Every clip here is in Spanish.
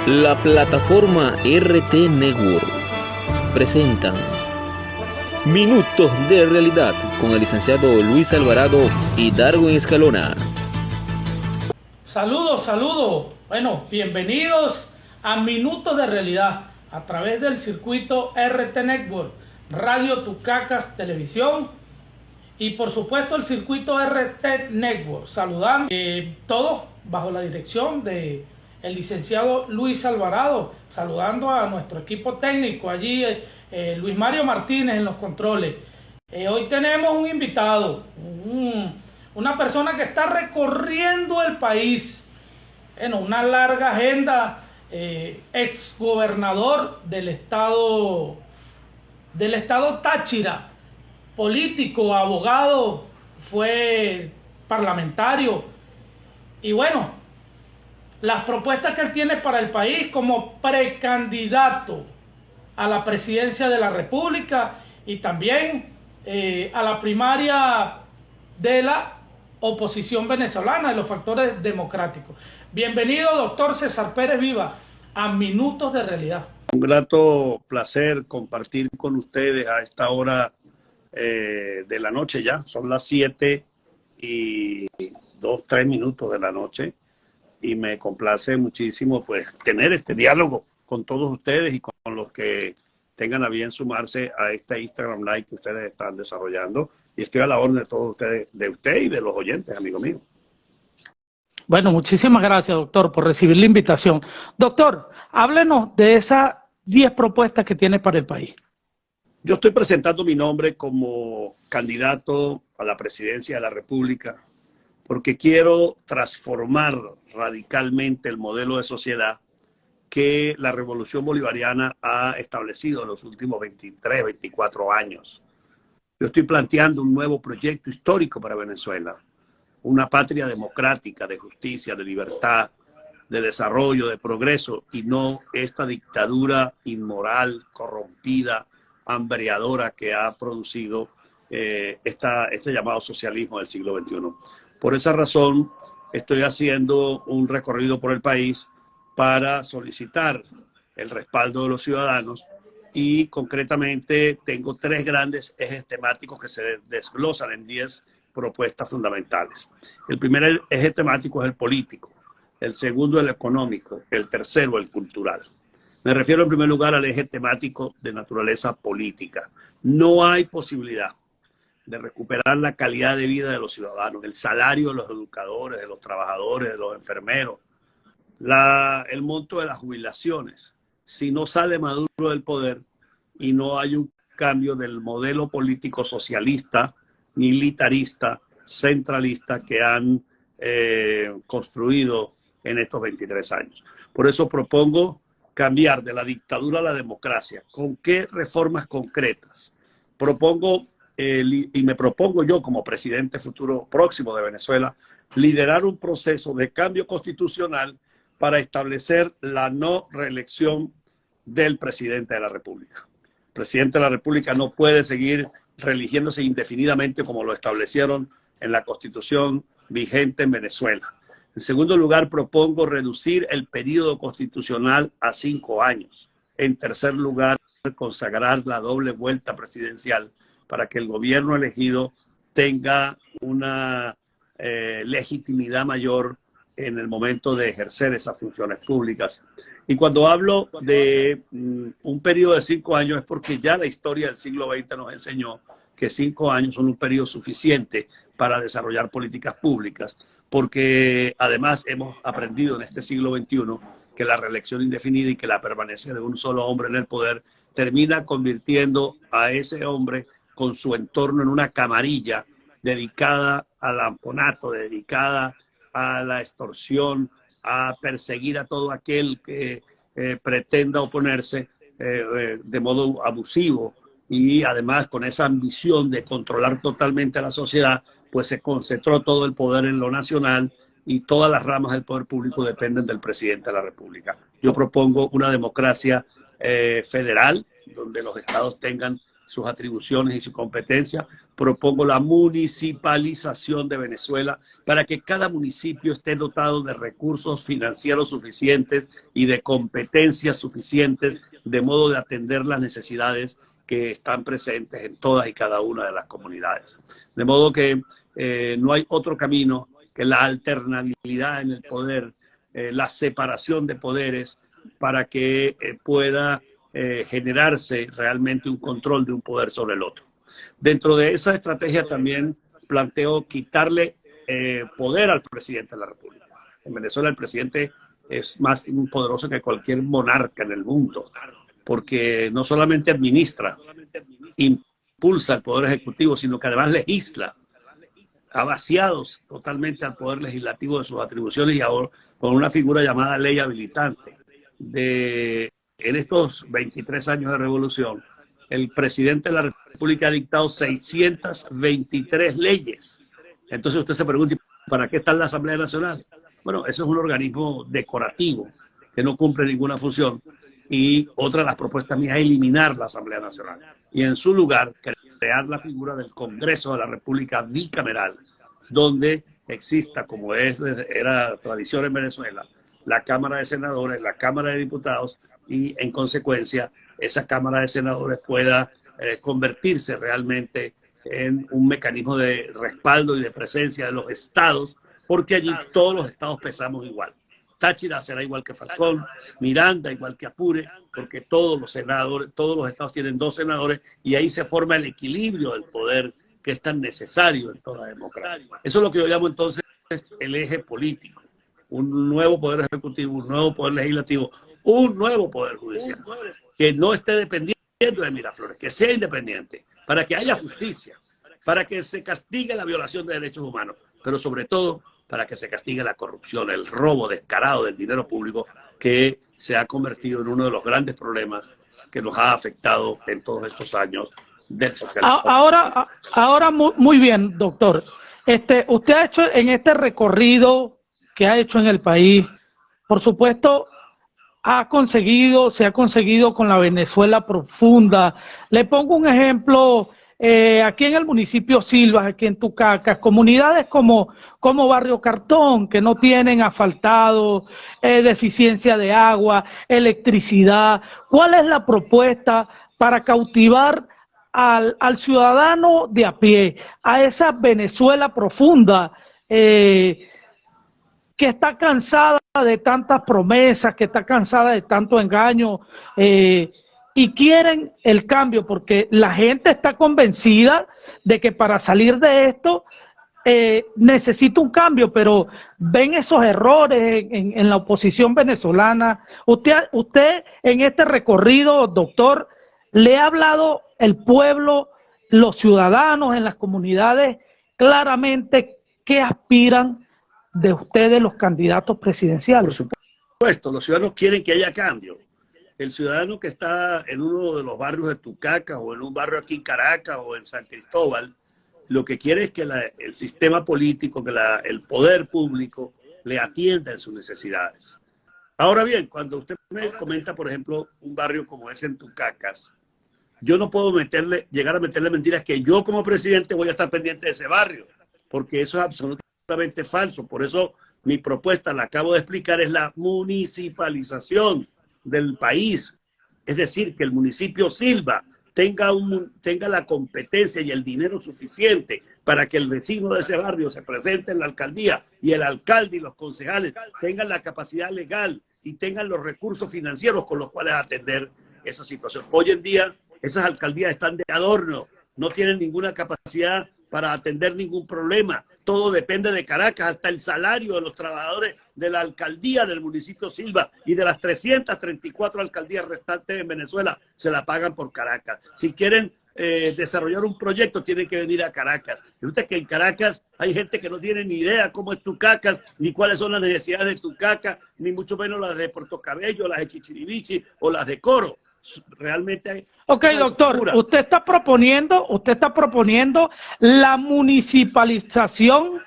La plataforma RT Network presenta Minutos de Realidad con el licenciado Luis Alvarado y Darwin Escalona. Saludos. Bueno, bienvenidos a Minutos de Realidad a través del circuito RT Network, Radio Tucacas Televisión y por supuesto el circuito RT Network. Saludando todos bajo la dirección de el licenciado Luis Alvarado, saludando a nuestro equipo técnico allí, Luis Mario Martínez en los controles. Hoy tenemos un invitado, una persona que está recorriendo el país, una larga agenda, exgobernador del estado Táchira, político, abogado, fue parlamentario y bueno, las propuestas que él tiene para el país como precandidato a la presidencia de la República y también a la primaria de la oposición venezolana, de los factores democráticos. Bienvenido, doctor César Pérez Viva, a Minutos de Realidad. Un grato placer compartir con ustedes a esta hora de la noche ya. Son las 7:03 de la noche. Y me complace muchísimo pues tener este diálogo con todos ustedes y con los que tengan a bien sumarse a este Instagram Live que ustedes están desarrollando. Y estoy a la orden de todos ustedes, de usted y de los oyentes, amigo mío. Bueno, muchísimas gracias, doctor, por recibir la invitación. Doctor, háblenos de esas 10 propuestas que tiene para el país. Yo estoy presentando mi nombre como candidato a la presidencia de la República porque quiero transformar radicalmente el modelo de sociedad que la revolución bolivariana ha establecido en los últimos 23, 24 años. Yo estoy planteando un nuevo proyecto histórico para Venezuela, una patria democrática, de justicia, de libertad, de desarrollo, de progreso, y no esta dictadura inmoral, corrompida, hambreadora que ha producido este llamado socialismo del siglo XXI. Por esa razón, estoy haciendo un recorrido por el país para solicitar el respaldo de los ciudadanos y concretamente tengo 3 grandes ejes temáticos que se desglosan en 10 propuestas fundamentales. El primer eje temático es el político, el segundo el económico, el tercero el cultural. Me refiero en primer lugar al eje temático de naturaleza política. No hay posibilidad de recuperar la calidad de vida de los ciudadanos, el salario de los educadores, de los trabajadores, de los enfermeros, el monto de las jubilaciones, si no sale Maduro del poder y no hay un cambio del modelo político socialista, militarista, centralista que han construido en estos 23 años. Por eso propongo cambiar de la dictadura a la democracia. ¿Con qué reformas concretas? Y me propongo yo como presidente futuro próximo de Venezuela liderar un proceso de cambio constitucional para establecer la no reelección del presidente de la República. El presidente de la República no puede seguir reeligiéndose indefinidamente como lo establecieron en la Constitución vigente en Venezuela. En segundo lugar, propongo reducir el periodo constitucional a 5 años. En tercer lugar, consagrar la doble vuelta presidencial para que el gobierno elegido tenga una legitimidad mayor en el momento de ejercer esas funciones públicas. Y cuando hablo de un periodo de 5 años es porque ya la historia del siglo XX nos enseñó que 5 años son un periodo suficiente para desarrollar políticas públicas, porque además hemos aprendido en este siglo XXI que la reelección indefinida y que la permanencia de un solo hombre en el poder termina convirtiendo a ese hombre con su entorno en una camarilla dedicada al amponato, dedicada a la extorsión, a perseguir a todo aquel que pretenda oponerse de modo abusivo y además con esa ambición de controlar totalmente a la sociedad, pues se concentró todo el poder en lo nacional y todas las ramas del poder público dependen del presidente de la República. Yo propongo una democracia federal, donde los estados tengan sus atribuciones y su competencia, propongo la municipalización de Venezuela para que cada municipio esté dotado de recursos financieros suficientes y de competencias suficientes, de modo de atender las necesidades que están presentes en todas y cada una de las comunidades. De modo que no hay otro camino que la alternabilidad en el poder, la separación de poderes para que pueda generarse realmente un control de un poder sobre el otro. Dentro de esa estrategia también planteo quitarle poder al presidente de la República. En Venezuela el presidente es más poderoso que cualquier monarca en el mundo, porque no solamente administra, impulsa el poder ejecutivo, sino que además legisla. Ha vaciado totalmente al poder legislativo de sus atribuciones y ahora con una figura llamada ley habilitante. En estos 23 años de revolución, el presidente de la República ha dictado 623 leyes. Entonces usted se pregunta, ¿para qué está la Asamblea Nacional? Bueno, eso es un organismo decorativo que no cumple ninguna función. Y otra de las propuestas mías es eliminar la Asamblea Nacional y en su lugar crear la figura del Congreso de la República bicameral, donde exista, como era tradición en Venezuela, la Cámara de Senadores, la Cámara de Diputados, y en consecuencia esa Cámara de Senadores pueda convertirse realmente en un mecanismo de respaldo y de presencia de los estados, porque allí todos los estados pesamos igual. Táchira será igual que Falcón, Miranda igual que Apure, porque todos los senadores, todos los estados tienen 2 senadores y ahí se forma el equilibrio del poder que es tan necesario en toda democracia. Eso es lo que yo llamo entonces el eje político. Un nuevo poder ejecutivo, un nuevo poder legislativo, un nuevo poder judicial, que no esté dependiendo de Miraflores, que sea independiente, para que haya justicia, para que se castigue la violación de derechos humanos, pero sobre todo para que se castigue la corrupción, el robo descarado del dinero público que se ha convertido en uno de los grandes problemas que nos ha afectado en todos estos años del socialismo. Ahora muy bien, doctor. Usted ha hecho en este recorrido que ha hecho en el país, por supuesto, se ha conseguido con la Venezuela profunda. Le pongo un ejemplo, aquí en el municipio Silvas, aquí en Tucacas, comunidades como Barrio Cartón, que no tienen asfaltado, deficiencia de agua, electricidad. ¿Cuál es la propuesta para cautivar al ciudadano de a pie, a esa Venezuela profunda, que está cansada de tantas promesas, que está cansada de tanto engaño, y quieren el cambio, porque la gente está convencida de que para salir de esto necesita un cambio, pero ven esos errores en la oposición venezolana? Usted en este recorrido, doctor, ¿le ha hablado el pueblo, los ciudadanos en las comunidades, claramente qué aspiran de ustedes los candidatos presidenciales? Por supuesto, los ciudadanos quieren que haya cambio. El ciudadano que está en uno de los barrios de Tucacas o en un barrio aquí en Caracas o en San Cristóbal, lo que quiere es que el sistema político, que el poder público le atienda en sus necesidades. Ahora bien, cuando usted me comenta, por ejemplo, un barrio como ese en Tucacas, yo no puedo llegar a meterle mentiras que yo como presidente voy a estar pendiente de ese barrio, porque eso es absolutamente falso. Por eso mi propuesta, la acabo de explicar, es la municipalización del país. Es decir, que el municipio Silva tenga la competencia y el dinero suficiente para que el vecino de ese barrio se presente en la alcaldía y el alcalde y los concejales tengan la capacidad legal y tengan los recursos financieros con los cuales atender esa situación. Hoy en día esas alcaldías están de adorno, no tienen ninguna capacidad para atender ningún problema. Todo depende de Caracas, hasta el salario de los trabajadores de la alcaldía del municipio Silva y de las 334 alcaldías restantes en Venezuela se la pagan por Caracas. Si quieren desarrollar un proyecto, tienen que venir a Caracas. Resulta que en Caracas hay gente que no tiene ni idea cómo es Tucacas, ni cuáles son las necesidades de Tucacas, ni mucho menos las de Puerto Cabello, las de Chichirivichi o las de Coro. Realmente. Ok, doctor, usted está proponiendo la municipalización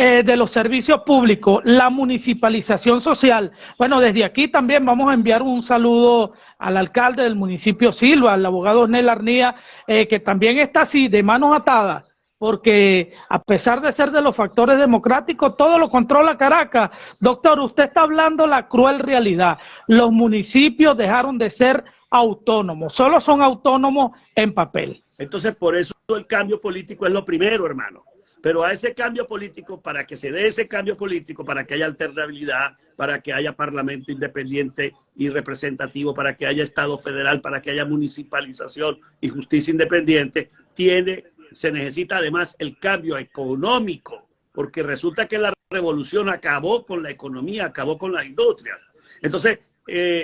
de los servicios públicos, la municipalización social. Bueno, desde aquí también vamos a enviar un saludo al alcalde del municipio Silva, al abogado Nel Arnía, que también está así, de manos atadas, porque a pesar de ser de los factores democráticos, todo lo controla Caracas. Doctor, usted está hablando la cruel realidad. Los municipios dejaron de ser autónomos, solo son autónomos en papel. Entonces, por eso el cambio político es lo primero, hermano. Pero a ese cambio político, para que se dé ese cambio político, para que haya alternabilidad, para que haya parlamento independiente y representativo, para que haya Estado federal, para que haya municipalización y justicia independiente, se necesita además el cambio económico, porque resulta que la revolución acabó con la economía, acabó con las industrias. Entonces,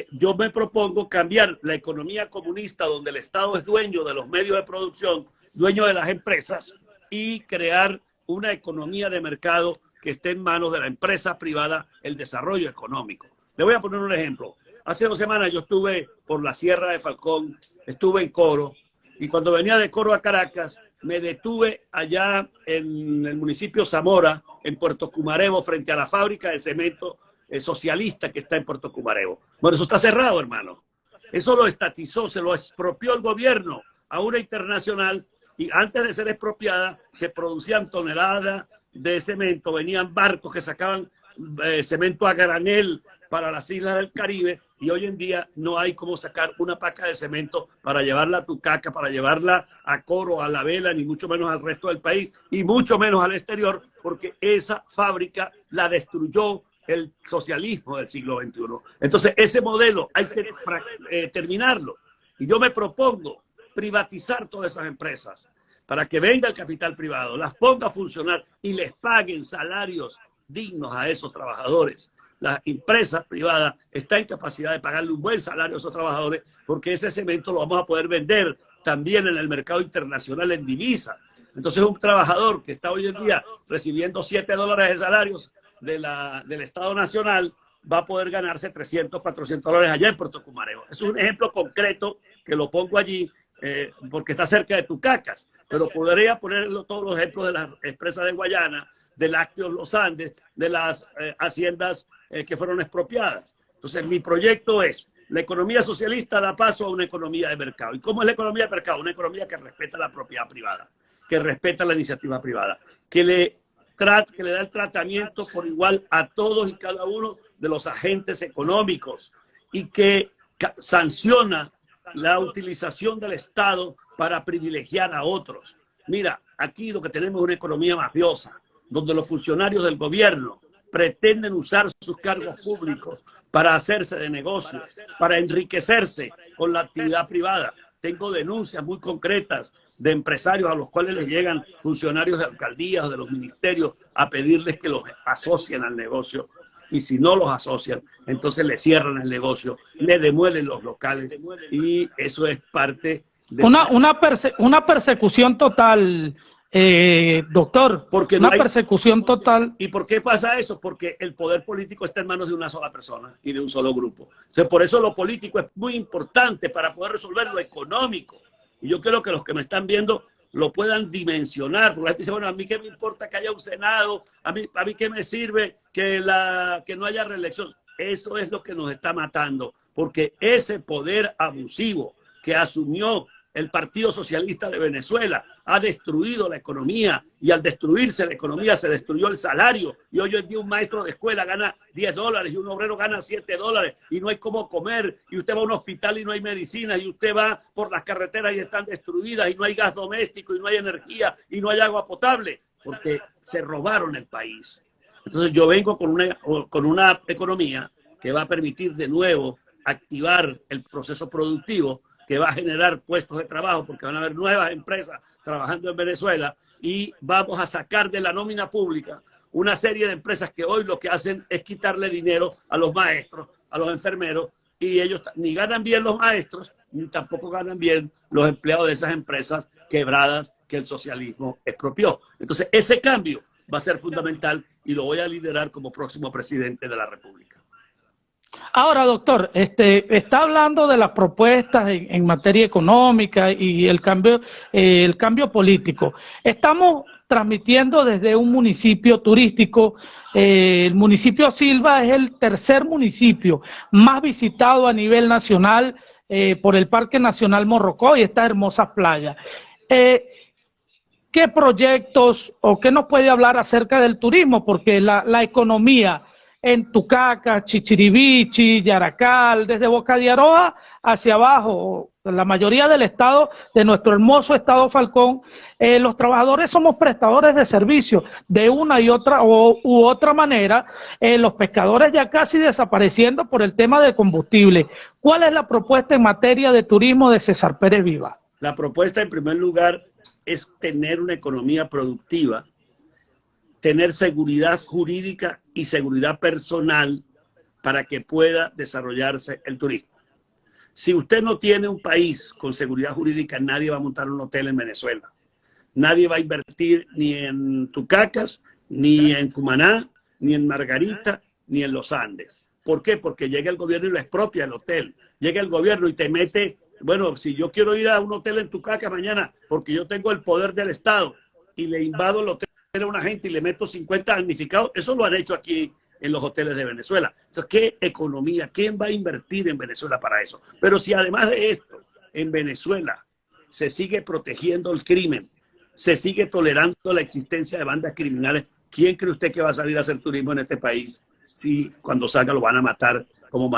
yo me propongo cambiar la economía comunista, donde el Estado es dueño de los medios de producción, dueño de las empresas, y crear una economía de mercado que esté en manos de la empresa privada, el desarrollo económico. Le voy a poner un ejemplo. Hace 2 semanas yo estuve por la Sierra de Falcón, estuve en Coro, y cuando venía de Coro a Caracas, me detuve allá en el municipio Zamora, en Puerto Cumarebo, frente a la fábrica de cemento socialista que está en Puerto Cumarebo. Bueno, eso está cerrado, hermano. Eso lo estatizó, se lo expropió el gobierno a una internacional, y antes de ser expropiada se producían toneladas de cemento, venían barcos que sacaban cemento a granel para las islas del Caribe, y hoy en día no hay cómo sacar una paca de cemento para llevarla a Tucaca, para llevarla a Coro, a La Vela, ni mucho menos al resto del país, y mucho menos al exterior, porque esa fábrica la destruyó el socialismo del siglo XXI. Entonces, ese modelo hay que terminarlo. Y yo me propongo privatizar todas esas empresas para que venga el capital privado, las ponga a funcionar y les paguen salarios dignos a esos trabajadores. La empresa privada está en capacidad de pagarle un buen salario a esos trabajadores, porque ese cemento lo vamos a poder vender también en el mercado internacional en divisa. Entonces, un trabajador que está hoy en día recibiendo $7 de salarios del Estado Nacional va a poder ganarse $300, $400 allá en Puerto Cumarebo. Es un ejemplo concreto que lo pongo allí porque está cerca de Tucacas, pero podría ponerlo todos los ejemplos de las empresas de Guayana, de Lácteos Los Andes, de las haciendas que fueron expropiadas. Entonces, mi proyecto es: la economía socialista da paso a una economía de mercado. ¿Y cómo es la economía de mercado? Una economía que respeta la propiedad privada, que respeta la iniciativa privada, que le da el tratamiento por igual a todos y cada uno de los agentes económicos, y que sanciona la utilización del Estado para privilegiar a otros. Mira, aquí lo que tenemos es una economía mafiosa, donde los funcionarios del gobierno pretenden usar sus cargos públicos para hacerse de negocios, para enriquecerse con la actividad privada. Tengo denuncias muy concretas de empresarios a los cuales les llegan funcionarios de alcaldías o de los ministerios a pedirles que los asocien al negocio, y si no los asocian, entonces le cierran el negocio, le demuelen los locales, y eso es parte de una persecución total, doctor. Porque una persecución total. ¿Y por qué pasa eso? Porque el poder político está en manos de una sola persona y de un solo grupo. Entonces, por eso lo político es muy importante para poder resolver lo económico. Y yo quiero que los que me están viendo lo puedan dimensionar. Porque la gente dice: bueno, a mí qué me importa que haya un Senado, a mí qué me sirve que no haya reelección. Eso es lo que nos está matando, porque ese poder abusivo que asumió el Partido Socialista de Venezuela ha destruido la economía, y al destruirse la economía se destruyó el salario, y hoy en día un maestro de escuela gana $10 y un obrero gana $7, y no hay cómo comer, y usted va a un hospital y no hay medicinas, y usted va por las carreteras y están destruidas, y no hay gas doméstico, y no hay energía, y no hay agua potable, porque se robaron el país. Entonces yo vengo con una economía que va a permitir de nuevo activar el proceso productivo, que va a generar puestos de trabajo, porque van a haber nuevas empresas trabajando en Venezuela, y vamos a sacar de la nómina pública una serie de empresas que hoy lo que hacen es quitarle dinero a los maestros, a los enfermeros, y ellos ni ganan bien los maestros, ni tampoco ganan bien los empleados de esas empresas quebradas que el socialismo expropió. Entonces, ese cambio va a ser fundamental, y lo voy a liderar como próximo presidente de la República. Ahora, doctor, está hablando de las propuestas en materia económica y el cambio político. Estamos transmitiendo desde un municipio turístico. El municipio Silva es el tercer municipio más visitado a nivel nacional por el Parque Nacional Morrocoy y estas hermosas playas. ¿Qué proyectos o qué nos puede hablar acerca del turismo? Porque la economía en Tucacas, Chichirivichi, Yaracal, desde Boca de Aroa hacia abajo, la mayoría del estado, de nuestro hermoso estado Falcón, los trabajadores somos prestadores de servicios de una y otra u otra manera, los pescadores ya casi desapareciendo por el tema de combustible. ¿Cuál es la propuesta en materia de turismo de César Pérez Viva? La propuesta, en primer lugar, es tener una economía productiva, tener seguridad jurídica y seguridad personal para que pueda desarrollarse el turismo. Si usted no tiene un país con seguridad jurídica, nadie va a montar un hotel en Venezuela. Nadie va a invertir ni en Tucacas, ni en Cumaná, ni en Margarita, ni en los Andes. ¿Por qué? Porque llega el gobierno y lo expropia el hotel. Llega el gobierno y te mete, bueno, si yo quiero ir a un hotel en Tucacas mañana, porque yo tengo el poder del Estado y le invado el hotel a una gente y le meto 50 damnificados, eso lo han hecho aquí en los hoteles de Venezuela. Entonces, ¿qué economía? ¿Quién va a invertir en Venezuela para eso? Pero si además de esto, en Venezuela se sigue protegiendo el crimen, se sigue tolerando la existencia de bandas criminales, ¿quién cree usted que va a salir a hacer turismo en este país si cuando salga lo van a matar, como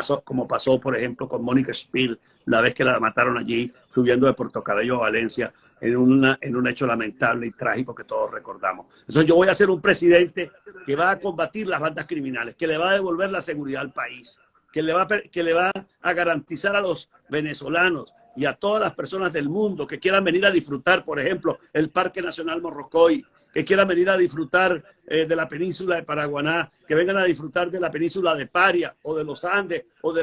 pasó, por ejemplo, con Mónica Spill, la vez que la mataron allí, subiendo de Puerto Cabello a Valencia, en un hecho lamentable y trágico que todos recordamos? Entonces yo voy a ser un presidente que va a combatir las bandas criminales, que le va a devolver la seguridad al país, que le va a garantizar a los venezolanos y a todas las personas del mundo que quieran venir a disfrutar, por ejemplo, el Parque Nacional Morrocoy, que quieran venir a disfrutar de la península de Paraguaná, que vengan a disfrutar de la península de Paria o de los Andes o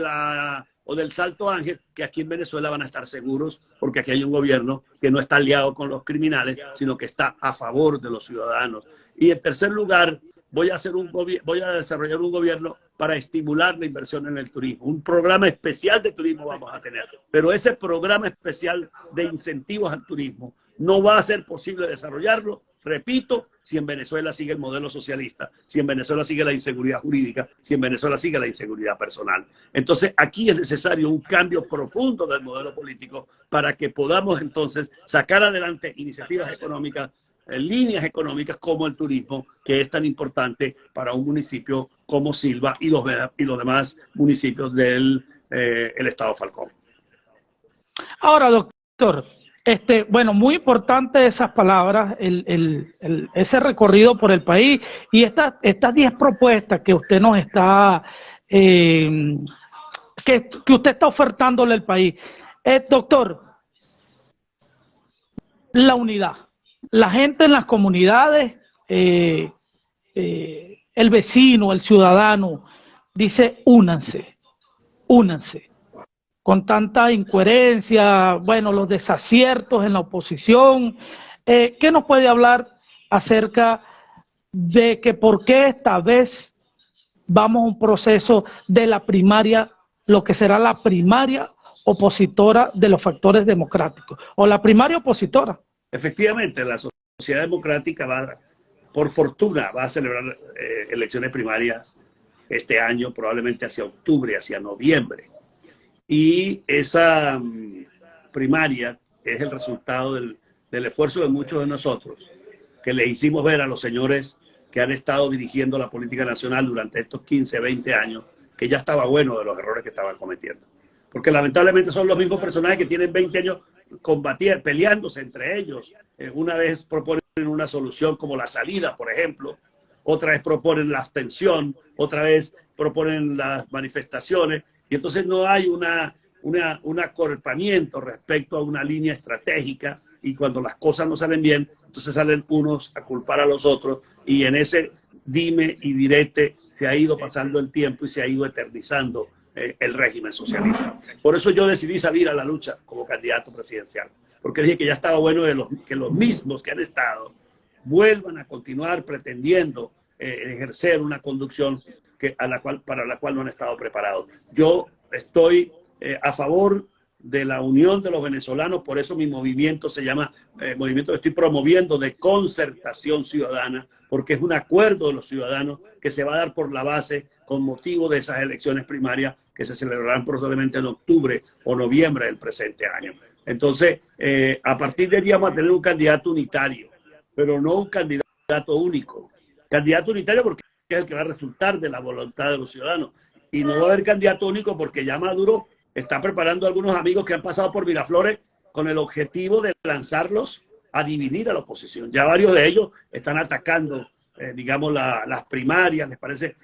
del Salto Ángel, que aquí en Venezuela van a estar seguros porque aquí hay un gobierno que no está aliado con los criminales, sino que está a favor de los ciudadanos. Y en tercer lugar, voy a desarrollar un gobierno para estimular la inversión en el turismo. Un programa especial de turismo vamos a tener, pero ese programa especial de incentivos al turismo no va a ser posible desarrollarlo, repito, si en Venezuela sigue el modelo socialista, si en Venezuela sigue la inseguridad jurídica, si en Venezuela sigue la inseguridad personal. Entonces, aquí es necesario un cambio profundo del modelo político para que podamos entonces sacar adelante iniciativas económicas, líneas económicas como el turismo, que es tan importante para un municipio como Silva y los demás municipios del el estado Falcón. Ahora, doctor, bueno, muy importante esas palabras, ese recorrido por el país y estas 10 propuestas que usted nos está, que usted está ofertándole al país. Doctor, la unidad, la gente en las comunidades, el vecino, el ciudadano, dice únanse, únanse. Con tanta incoherencia, bueno, los desaciertos en la oposición. ¿Qué nos puede hablar acerca de que por qué esta vez vamos a un proceso de la primaria, lo que será la primaria opositora de los factores democráticos, o la primaria opositora? Efectivamente, la sociedad democrática por fortuna, va a celebrar elecciones primarias este año, probablemente hacia octubre, hacia noviembre. Y esa primaria es el resultado del esfuerzo de muchos de nosotros, que le hicimos ver a los señores que han estado dirigiendo la política nacional durante estos 15, 20 años, que ya estaba bueno de los errores que estaban cometiendo. Porque lamentablemente son los mismos personajes que tienen 20 años peleándose entre ellos. Una vez proponen una solución como la salida, por ejemplo, otra vez proponen la abstención, otra vez proponen las manifestaciones, y entonces no hay un acorpamiento respecto a una línea estratégica, y cuando las cosas no salen bien, entonces salen unos a culpar a los otros, y en ese dime y direte se ha ido pasando el tiempo y se ha ido eternizando el régimen socialista. Por eso yo decidí salir a la lucha como candidato presidencial, porque dije que ya estaba bueno que los mismos que han estado vuelvan a continuar pretendiendo ejercer una conducción para la cual no han estado preparados. Yo estoy a favor de la unión de los venezolanos. Por eso mi movimiento se llama, movimiento que estoy promoviendo de concertación ciudadana, porque es un acuerdo de los ciudadanos que se va a dar por la base con motivo de esas elecciones primarias que se celebrarán probablemente en octubre o noviembre del presente año. Entonces, a partir de ahí vamos a tener un candidato unitario, pero no un candidato único. Candidato unitario porque es el que va a resultar de la voluntad de los ciudadanos. Y no va a haber candidato único porque ya Maduro está preparando a algunos amigos que han pasado por Miraflores con el objetivo de lanzarlos a dividir a la oposición. Ya varios de ellos están atacando, digamos, las primarias, les parece,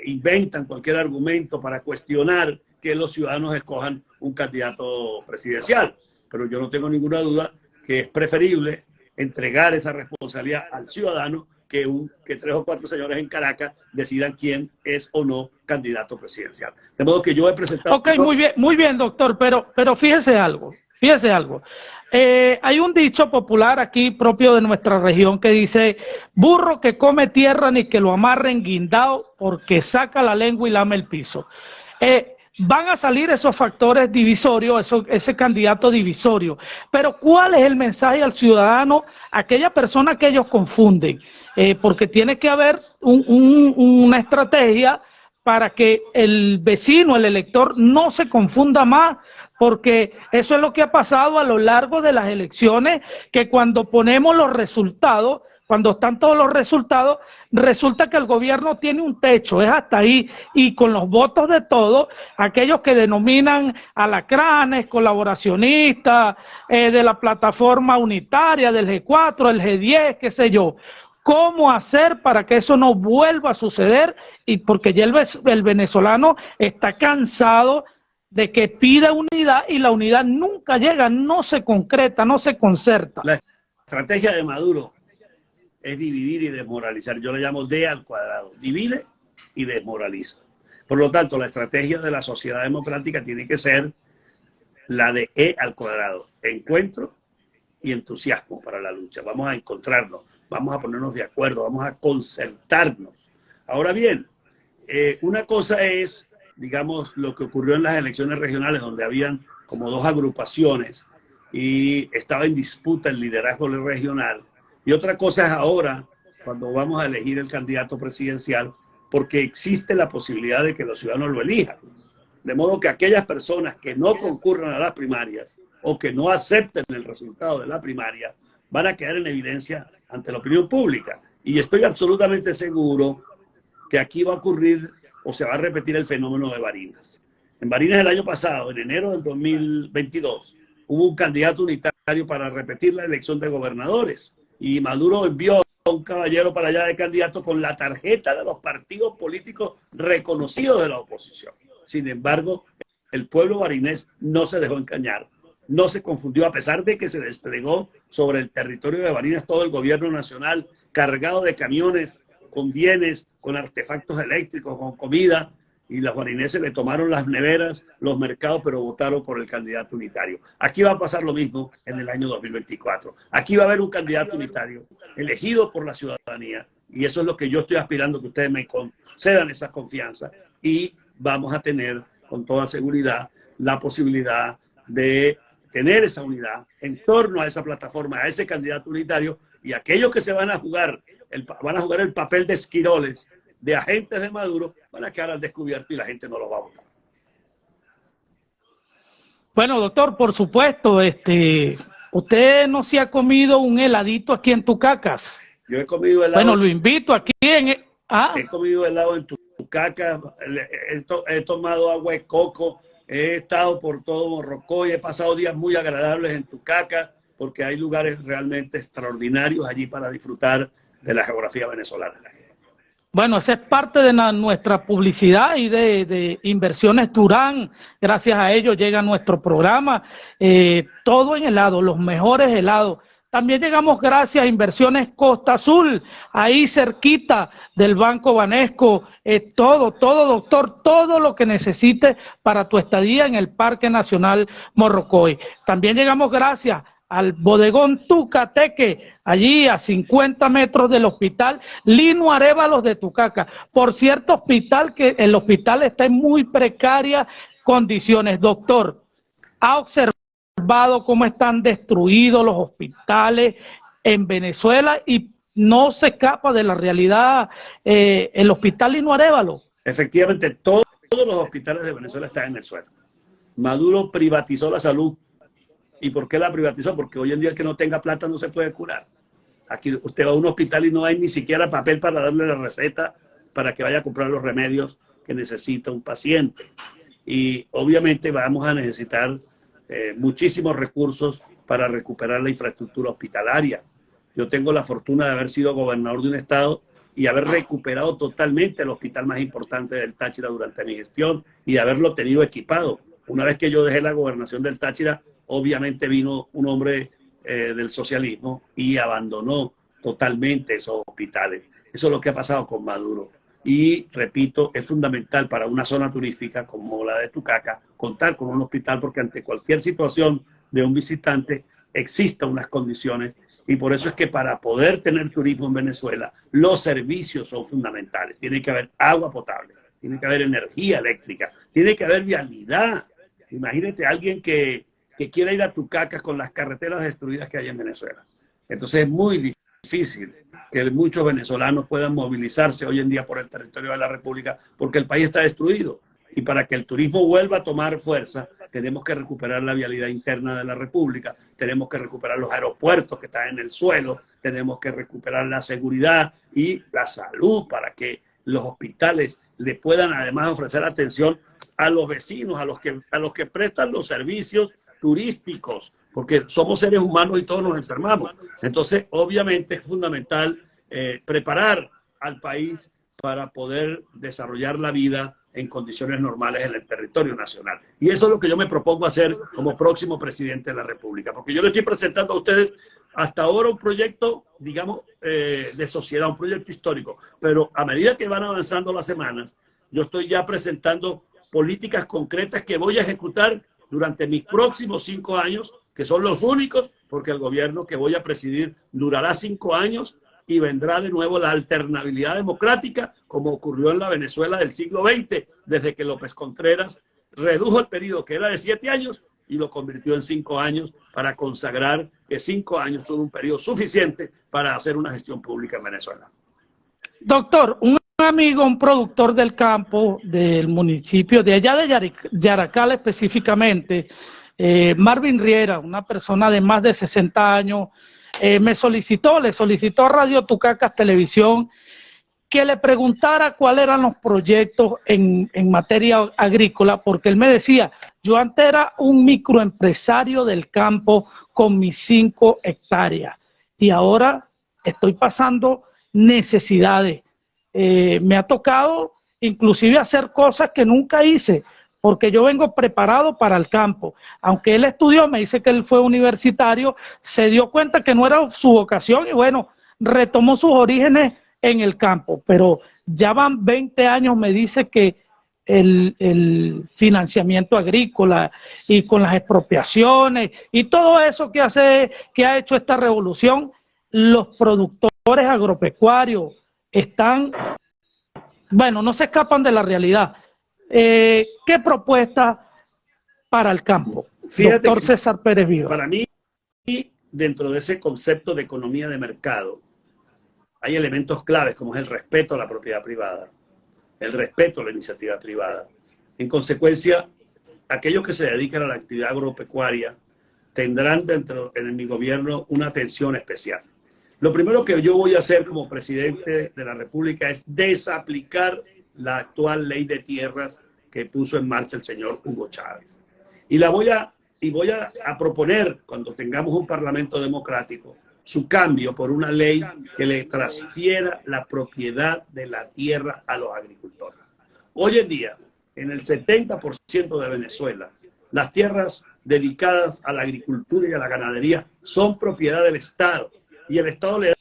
inventan cualquier argumento para cuestionar que los ciudadanos escojan un candidato presidencial. Pero yo no tengo ninguna duda que es preferible entregar esa responsabilidad al ciudadano que 3 o 4 señores en Caracas decidan quién es o no candidato presidencial. De modo que yo he presentado... Ok, muy bien, doctor, pero fíjese algo. Hay un dicho popular aquí propio de nuestra región que dice: burro que come tierra ni que lo amarren guindado porque saca la lengua y lame el piso. Van a salir esos factores divisorios, ese candidato divisorio. Pero ¿cuál es el mensaje al ciudadano, a aquella persona que ellos confunden? Porque tiene que haber una estrategia para que el vecino, el elector, no se confunda más, porque eso es lo que ha pasado a lo largo de las elecciones, que cuando ponemos los resultados, cuando están todos los resultados, resulta que el gobierno tiene un techo, es hasta ahí, y con los votos de todos, aquellos que denominan alacranes, colaboracionistas, de la plataforma unitaria, del G4, el G10, qué sé yo. ¿Cómo hacer para que eso no vuelva a suceder? Y porque ya el venezolano está cansado de que pida unidad y la unidad nunca llega, no se concreta, no se concerta. La estrategia de Maduro es dividir y desmoralizar. Yo le llamo D al cuadrado. Divide y desmoraliza. Por lo tanto, la estrategia de la sociedad democrática tiene que ser la de E al cuadrado. Encuentro y entusiasmo para la lucha. Vamos a encontrarnos, vamos a ponernos de acuerdo, vamos a concertarnos. Ahora bien, una cosa es, digamos, lo que ocurrió en las elecciones regionales, donde habían como 2 agrupaciones y estaba en disputa el liderazgo regional. Y otra cosa es ahora, cuando vamos a elegir el candidato presidencial, porque existe la posibilidad de que los ciudadanos lo elijan. De modo que aquellas personas que no concurran a las primarias o que no acepten el resultado de la primaria van a quedar en evidencia ante la opinión pública. Y estoy absolutamente seguro que aquí va a ocurrir o se va a repetir el fenómeno de Barinas. En Barinas el año pasado, en enero del 2022, hubo un candidato unitario para repetir la elección de gobernadores. Y Maduro envió a un caballero para allá de candidato con la tarjeta de los partidos políticos reconocidos de la oposición. Sin embargo, el pueblo barinés no se dejó engañar, no se confundió, a pesar de que se desplegó sobre el territorio de Barinas todo el gobierno nacional cargado de camiones con bienes, con artefactos eléctricos, con comida, y los barineses le tomaron las neveras, los mercados, pero votaron por el candidato unitario. Aquí va a pasar lo mismo en el año 2024. Aquí va a haber un candidato unitario elegido por la ciudadanía, y eso es lo que yo estoy aspirando, que ustedes me concedan esa confianza, y vamos a tener con toda seguridad la posibilidad de tener esa unidad en torno a esa plataforma, a ese candidato unitario, y aquellos que se van a jugar el papel de esquiroles, de agentes de Maduro, van a quedar al descubierto y la gente no los va a votar. Bueno, doctor, por supuesto, usted no se ha comido un heladito aquí en Tucacas. Yo he comido helado. Bueno, lo invito aquí en... He comido helado en Tucacas, he tomado agua de coco, he estado por todo Morrocoy, he pasado días muy agradables en Tucacas, porque hay lugares realmente extraordinarios allí para disfrutar de la geografía venezolana. Bueno, esa es parte de nuestra publicidad y de Inversiones Durán. Gracias a ellos llega nuestro programa. Todo en helado, los mejores helados. También llegamos gracias a Inversiones Costa Azul, ahí cerquita del Banco Banesco. Todo, doctor, todo lo que necesites para tu estadía en el Parque Nacional Morrocoy. También llegamos gracias al bodegón Tucateque, allí a 50 metros del hospital Lino Arévalos de Tucaca. Por cierto, el hospital está en muy precarias condiciones. Doctor, ha observado cómo están destruidos los hospitales en Venezuela y no se escapa de la realidad el hospital Lino Arévalo. Efectivamente, todos los hospitales de Venezuela están en el suelo. Maduro privatizó la salud. ¿Y por qué la privatizó? Porque hoy en día el que no tenga plata no se puede curar. Aquí usted va a un hospital y no hay ni siquiera papel para darle la receta para que vaya a comprar los remedios que necesita un paciente. Y obviamente vamos a necesitar muchísimos recursos para recuperar la infraestructura hospitalaria. Yo tengo la fortuna de haber sido gobernador de un estado y haber recuperado totalmente el hospital más importante del Táchira durante mi gestión y de haberlo tenido equipado. Una vez que yo dejé la gobernación del Táchira, obviamente vino un hombre del socialismo y abandonó totalmente esos hospitales. Eso es lo que ha pasado con Maduro. Y repito, es fundamental para una zona turística como la de Tucacas contar con un hospital porque ante cualquier situación de un visitante existan unas condiciones. Y por eso es que para poder tener turismo en Venezuela, los servicios son fundamentales. Tiene que haber agua potable, tiene que haber energía eléctrica, tiene que haber vialidad. Imagínate a alguien que quiera ir a Tucacas con las carreteras destruidas que hay en Venezuela. Entonces es muy difícil que muchos venezolanos puedan movilizarse hoy en día por el territorio de la República porque el país está destruido. Y para que el turismo vuelva a tomar fuerza, tenemos que recuperar la vialidad interna de la República, tenemos que recuperar los aeropuertos que están en el suelo, tenemos que recuperar la seguridad y la salud para que los hospitales le puedan además ofrecer atención a los vecinos, a los que prestan los servicios turísticos, porque somos seres humanos y todos nos enfermamos. Entonces, obviamente es fundamental preparar al país para poder desarrollar la vida en condiciones normales en el territorio nacional. Y eso es lo que yo me propongo hacer como próximo presidente de la República, porque yo le estoy presentando a ustedes hasta ahora un proyecto, digamos, de sociedad, un proyecto histórico, pero a medida que van avanzando las semanas, yo estoy ya presentando políticas concretas que voy a ejecutar durante mis próximos 5 años, que son los únicos, porque el gobierno que voy a presidir durará 5 años y vendrá de nuevo la alternabilidad democrática, como ocurrió en la Venezuela del siglo XX, desde que López Contreras redujo el periodo que era de 7 años y lo convirtió en 5 años para consagrar que 5 años son un periodo suficiente para hacer una gestión pública en Venezuela. Doctor, un amigo, un productor del campo del municipio de allá de Yaracal específicamente, Marvin Riera, una persona de más de 60 años, le solicitó a Radio Tucacas Televisión que le preguntara cuáles eran los proyectos en materia agrícola, porque él me decía, yo antes era un microempresario del campo con mis 5 hectáreas y ahora estoy pasando necesidades. Me ha tocado inclusive hacer cosas que nunca hice, porque yo vengo preparado para el campo. Aunque él estudió, me dice que él fue universitario, se dio cuenta que no era su vocación y bueno, retomó sus orígenes en el campo. Pero ya van 20 años, me dice que el financiamiento agrícola y con las expropiaciones y todo eso que ha hecho esta revolución, los productores agropecuarios están, bueno, no se escapan de la realidad. ¿Qué propuesta para el campo? Fíjate, doctor César Pérez Viva. Para mí, dentro de ese concepto de economía de mercado, hay elementos claves como es el respeto a la propiedad privada, el respeto a la iniciativa privada. En consecuencia, aquellos que se dedican a la actividad agropecuaria tendrán en mi gobierno una atención especial. Lo primero que yo voy a hacer como presidente de la República es desaplicar la actual ley de tierras que puso en marcha el señor Hugo Chávez. Y voy a proponer, cuando tengamos un parlamento democrático, su cambio por una ley que le transfiera la propiedad de la tierra a los agricultores. Hoy en día, en el 70% de Venezuela, las tierras dedicadas a la agricultura y a la ganadería son propiedad del Estado. Y el Estado le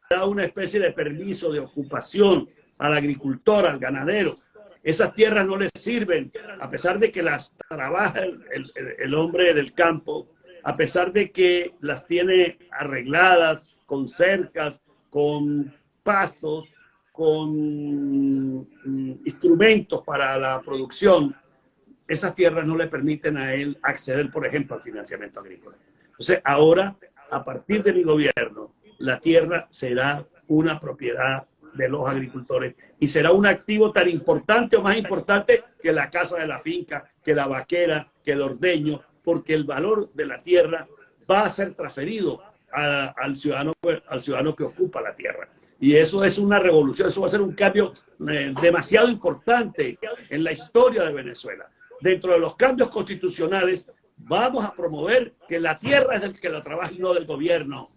da una especie de permiso de ocupación al agricultor, al ganadero. Esas tierras no les sirven, a pesar de que las trabaja el hombre del campo, a pesar de que las tiene arregladas con cercas, con pastos, con instrumentos para la producción. esas tierras no le permiten a él acceder, por ejemplo, al financiamiento agrícola. Entonces, ahora, a partir de mi gobierno, la tierra será una propiedad de los agricultores y será un activo tan importante o más importante que la casa de la finca, que la vaquera, que el ordeño, porque el valor de la tierra va a ser transferido al ciudadano que ocupa la tierra. Y eso es una revolución, eso va a ser un cambio demasiado importante en la historia de Venezuela. Dentro de los cambios constitucionales, vamos a promover que la tierra es del que la trabaja y no del gobierno,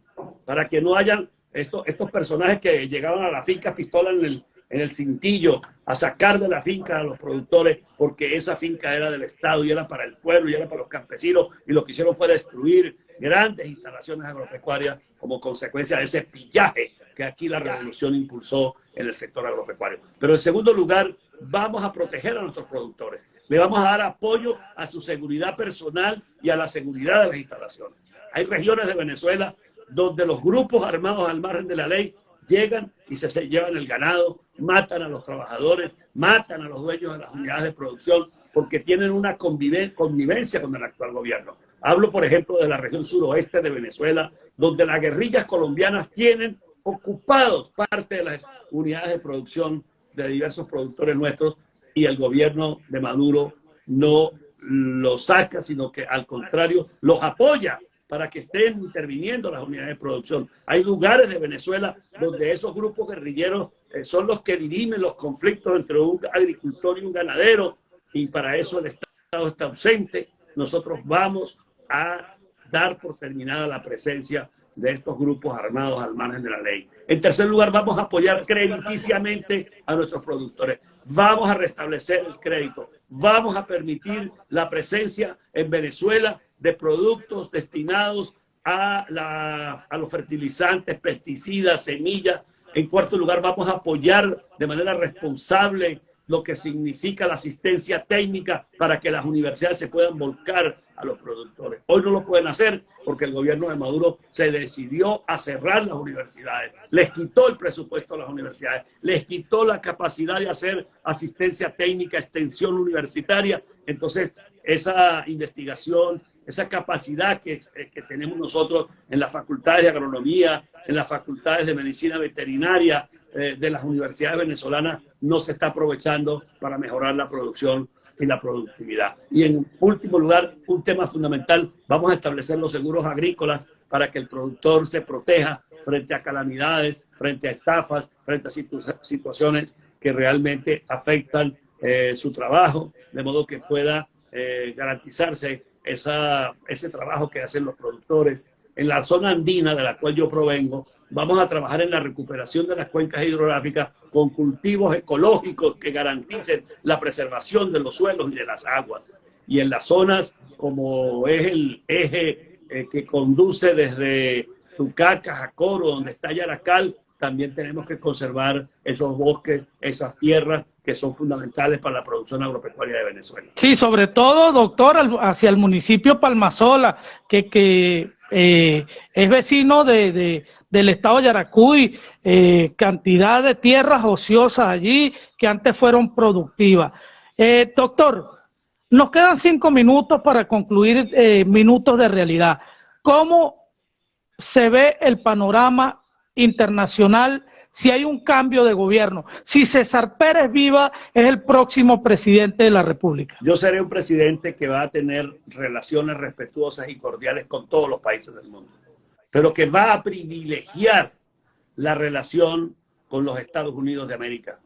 para que no hayan estos personajes que llegaban a la finca pistola en el cintillo a sacar de la finca a los productores, porque esa finca era del Estado y era para el pueblo y era para los campesinos, y lo que hicieron fue destruir grandes instalaciones agropecuarias como consecuencia de ese pillaje que aquí la revolución impulsó en el sector agropecuario. Pero en segundo lugar, vamos a proteger a nuestros productores. Le vamos a dar apoyo a su seguridad personal y a la seguridad de las instalaciones. Hay regiones de Venezuela donde los grupos armados al margen de la ley llegan y se llevan el ganado, matan a los trabajadores, matan a los dueños de las unidades de producción porque tienen una connivencia con el actual gobierno. Hablo, por ejemplo, de la región suroeste de Venezuela, donde las guerrillas colombianas tienen ocupados parte de las unidades de producción de diversos productores nuestros y el gobierno de Maduro no los saca, sino que al contrario los apoya para que estén interviniendo las unidades de producción. Hay lugares de Venezuela donde esos grupos guerrilleros son los que dirimen los conflictos entre un agricultor y un ganadero, y para eso el Estado está ausente. Nosotros vamos a dar por terminada la presencia de estos grupos armados al margen de la ley. En tercer lugar, vamos a apoyar crediticiamente a nuestros productores. Vamos a restablecer el crédito. Vamos a permitir la presencia en Venezuela de productos destinados a los fertilizantes, pesticidas, semillas. En cuarto lugar, vamos a apoyar de manera responsable lo que significa la asistencia técnica para que las universidades se puedan volcar a los productores. Hoy no lo pueden hacer porque el gobierno de Maduro se decidió a cerrar las universidades, les quitó el presupuesto a las universidades, les quitó la capacidad de hacer asistencia técnica, extensión universitaria. Entonces, esa investigación, esa capacidad que tenemos nosotros en las facultades de agronomía, en las facultades de medicina veterinaria, de las universidades venezolanas, no se está aprovechando para mejorar la producción y la productividad. Y en último lugar, un tema fundamental, vamos a establecer los seguros agrícolas para que el productor se proteja frente a calamidades, frente a estafas, frente a situaciones que realmente afectan su trabajo, de modo que pueda garantizarse ese trabajo que hacen los productores. En la zona andina de la cual yo provengo, vamos a trabajar en la recuperación de las cuencas hidrográficas con cultivos ecológicos que garanticen la preservación de los suelos y de las aguas. Y en las zonas como es el eje que conduce desde Tucacas a Coro, donde está Yaracal, también tenemos que conservar esos bosques, esas tierras que son fundamentales para la producción agropecuaria de Venezuela. Sí, sobre todo, doctor, hacia el municipio Palmasola, que es vecino del estado de Yaracuy, cantidad de tierras ociosas allí que antes fueron productivas. Doctor, nos quedan 5 minutos para concluir minutos de realidad. ¿Cómo se ve el panorama internacional si hay un cambio de gobierno? Si César Pérez Viva es el próximo presidente de la República. Yo seré un presidente que va a tener relaciones respetuosas y cordiales con todos los países del mundo, pero que va a privilegiar la relación con los Estados Unidos de América.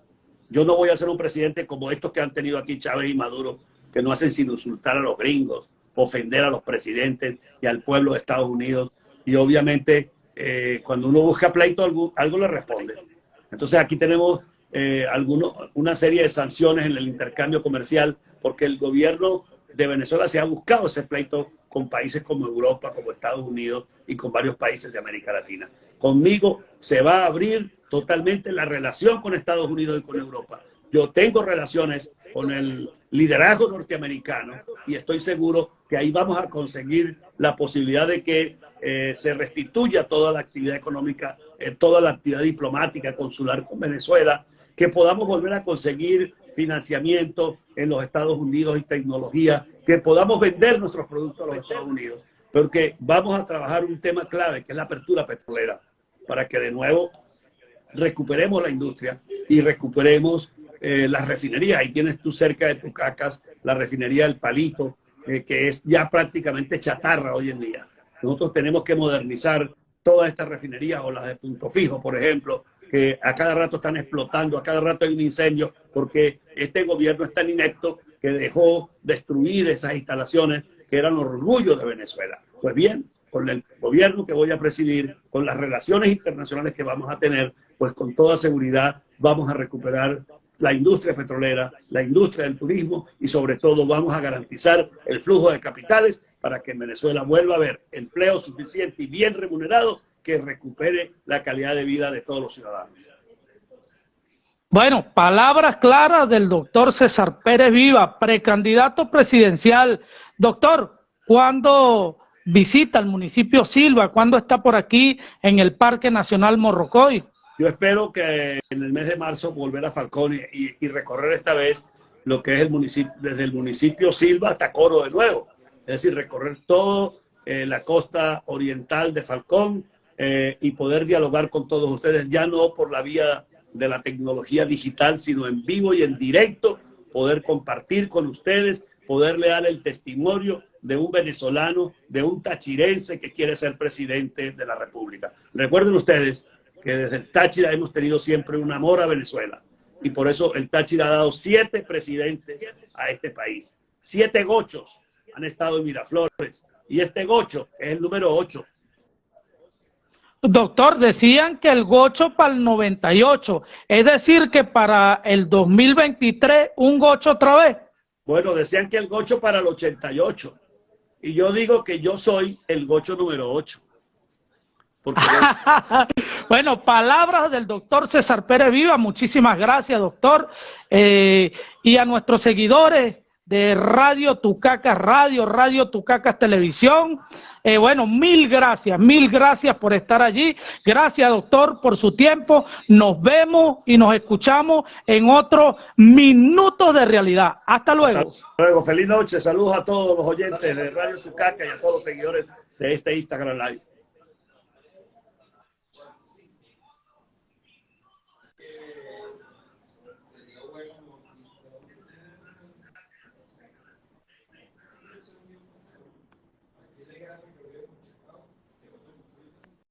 Yo no voy a ser un presidente como estos que han tenido aquí Chávez y Maduro, que no hacen sino insultar a los gringos, ofender a los presidentes y al pueblo de Estados Unidos, y obviamente cuando uno busca pleito algo le responde. Entonces aquí tenemos una serie de sanciones en el intercambio comercial porque el gobierno de Venezuela se ha buscado ese pleito con países como Europa, como Estados Unidos y con varios países de América Latina. Conmigo se va a abrir totalmente la relación con Estados Unidos y con Europa. Yo tengo relaciones con el liderazgo norteamericano y estoy seguro que ahí vamos a conseguir la posibilidad de que se restituya toda la actividad económica, toda la actividad diplomática, consular con Venezuela, que podamos volver a conseguir financiamiento en los Estados Unidos y tecnología, que podamos vender nuestros productos a los Estados Unidos, porque vamos a trabajar un tema clave, que es la apertura petrolera, para que de nuevo recuperemos la industria y recuperemos las refinerías. Ahí tienes tú cerca de Tucacas la refinería del Palito, que es ya prácticamente chatarra hoy en día. Nosotros tenemos que modernizar todas estas refinerías, o las de Punto Fijo, por ejemplo, que a cada rato están explotando, a cada rato hay un incendio, porque este gobierno es tan inepto que dejó destruir esas instalaciones que eran orgullo de Venezuela. Pues bien, con el gobierno que voy a presidir, con las relaciones internacionales que vamos a tener, pues con toda seguridad vamos a recuperar la industria petrolera, la industria del turismo, y sobre todo vamos a garantizar el flujo de capitales para que en Venezuela vuelva a haber empleo suficiente y bien remunerado que recupere la calidad de vida de todos los ciudadanos. Bueno, palabras claras del doctor César Pérez Viva, precandidato presidencial. Doctor, ¿cuándo visita el municipio Silva? ¿Cuándo está por aquí en el Parque Nacional Morrocoy? Yo espero que en el mes de marzo volver a Falcón y recorrer esta vez lo que es el municipio, desde el municipio Silva hasta Coro de nuevo. Es decir, recorrer todo la costa oriental de Falcón y poder dialogar con todos ustedes, ya no por la vía de la tecnología digital, sino en vivo y en directo, poder compartir con ustedes, poderle dar el testimonio de un venezolano, de un tachirense que quiere ser presidente de la República. Recuerden ustedes que desde el Táchira hemos tenido siempre un amor a Venezuela, y por eso el Táchira ha dado 7 presidentes a este país. 7 gochos han estado en Miraflores, y este gocho es el número 8. Doctor, decían que el gocho para el 98, es decir, que para el 2023 un gocho otra vez. Bueno, decían que el gocho para el 88, y yo digo que yo soy el gocho número 8. Porque bueno, palabras del doctor César Pérez Viva, muchísimas gracias, doctor, y a nuestros seguidores de Radio Tucacas Radio, Radio Tucacas Televisión. Bueno, mil gracias por estar allí. Gracias, doctor, por su tiempo. Nos vemos y nos escuchamos en otros Minutos de Realidad. Hasta luego. Hasta luego, feliz noche. Saludos a todos los oyentes de Radio Tucacas y a todos los seguidores de este Instagram Live.